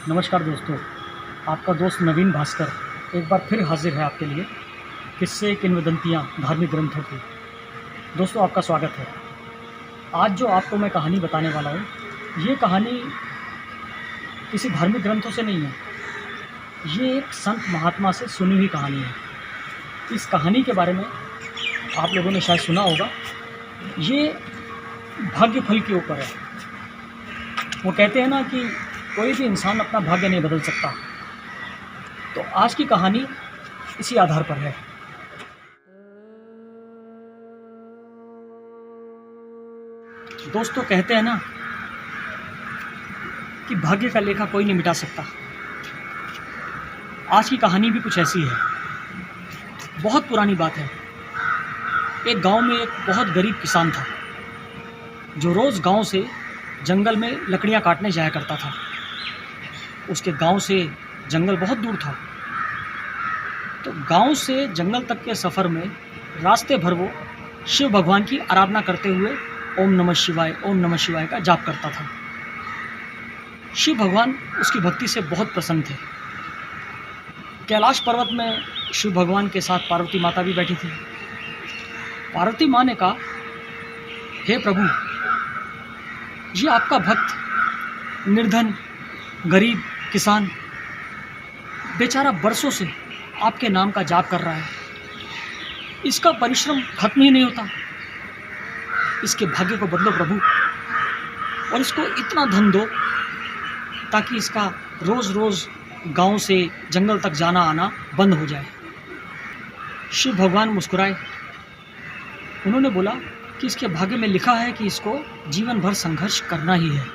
नमस्कार दोस्तों, आपका दोस्त नवीन भास्कर एक बार फिर हाजिर है आपके लिए किस्से किंवदंतियाँ धार्मिक ग्रंथों की। दोस्तों, आपका स्वागत है। आज जो आपको मैं कहानी बताने वाला हूँ, ये कहानी किसी धार्मिक ग्रंथों से नहीं है। ये एक संत महात्मा से सुनी हुई कहानी है। इस कहानी के बारे में आप लोगों ने शायद सुना होगा। ये भाग्य फल के ऊपर है। वो कहते हैं ना कि कोई भी इंसान अपना भाग्य नहीं बदल सकता। तो आज की कहानी इसी आधार पर है। दोस्तों, कहते हैं ना कि भाग्य का लेखा कोई नहीं मिटा सकता। आज की कहानी भी कुछ ऐसी है। बहुत पुरानी बात है। एक गांव में एक बहुत गरीब किसान था जो रोज़ गांव से जंगल में लकड़ियां काटने जाया करता था। उसके गांव से जंगल बहुत दूर था। तो गांव से जंगल तक के सफ़र में रास्ते भर वो शिव भगवान की आराधना करते हुए ओम नमः शिवाय का जाप करता था। शिव भगवान उसकी भक्ति से बहुत प्रसन्न थे। कैलाश पर्वत में शिव भगवान के साथ पार्वती माता भी बैठी थी। पार्वती माँ ने कहा, हे प्रभु, ये आपका भक्त निर्धन गरीब किसान बेचारा बरसों से आपके नाम का जाप कर रहा है। इसका परिश्रम खत्म ही नहीं होता। इसके भाग्य को बदलो प्रभु, और इसको इतना धन दो ताकि इसका रोज़ रोज़ गांव से जंगल तक जाना आना बंद हो जाए। शिव भगवान मुस्कुराए। उन्होंने बोला कि इसके भाग्य में लिखा है कि इसको जीवन भर संघर्ष करना ही है।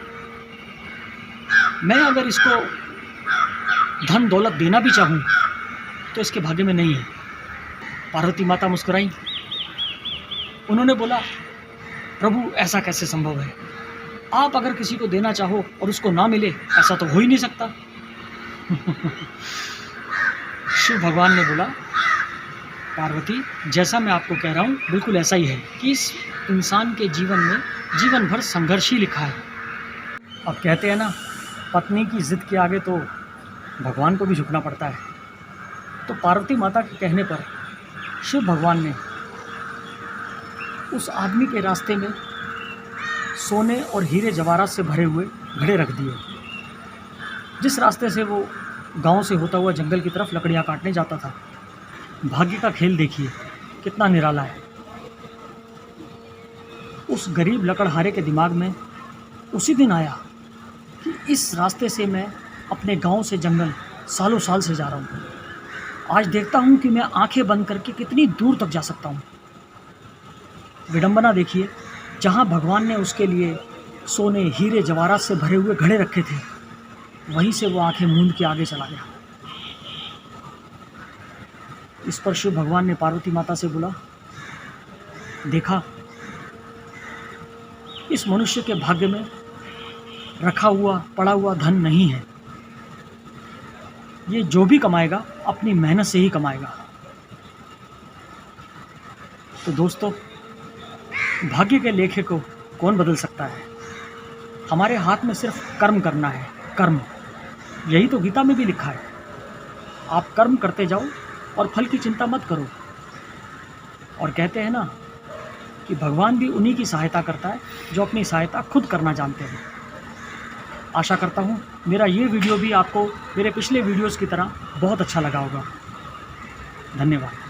मैं अगर इसको धन दौलत देना भी चाहूँ तो इसके भाग्य में नहीं है। पार्वती माता मुस्कुराई। उन्होंने बोला, प्रभु, ऐसा कैसे संभव है? आप अगर किसी को देना चाहो और उसको ना मिले, ऐसा तो हो ही नहीं सकता। शिव भगवान ने बोला, पार्वती, जैसा मैं आपको कह रहा हूँ बिल्कुल ऐसा ही है कि इस इंसान के जीवन में जीवन भर संघर्ष ही लिखा है। अब कहते हैं ना, पत्नी की जिद के आगे तो भगवान को भी झुकना पड़ता है। तो पार्वती माता के कहने पर शिव भगवान ने उस आदमी के रास्ते में सोने और हीरे जवाहरात से भरे हुए घड़े रख दिए, जिस रास्ते से वो गांव से होता हुआ जंगल की तरफ लकड़ियां काटने जाता था। भाग्य का खेल देखिए कितना निराला है। उस गरीब लकड़हारे के दिमाग में उसी दिन आया कि इस रास्ते से मैं अपने गांव से जंगल सालों साल से जा रहा हूँ। आज देखता हूँ कि मैं आंखें बंद करके कितनी दूर तक जा सकता हूँ। विडंबना देखिए, जहाँ भगवान ने उसके लिए सोने हीरे जवाहरात से भरे हुए घड़े रखे थे, वहीं से वो आंखें मूंद के आगे चला गया। इस पर शिव भगवान ने पार्वती माता से बोला, देखा, इस मनुष्य के भाग्य में रखा हुआ पड़ा हुआ धन नहीं है। ये जो भी कमाएगा अपनी मेहनत से ही कमाएगा। तो दोस्तों, भाग्य के लेखे को कौन बदल सकता है? हमारे हाथ में सिर्फ कर्म करना है। कर्म, यही तो गीता में भी लिखा है। आप कर्म करते जाओ और फल की चिंता मत करो। और कहते हैं ना कि भगवान भी उन्हीं की सहायता करता है जो अपनी सहायता खुद करना जानते हैं। आशा करता हूँ मेरा ये वीडियो भी आपको मेरे पिछले वीडियोस की तरह बहुत अच्छा लगा होगा। धन्यवाद।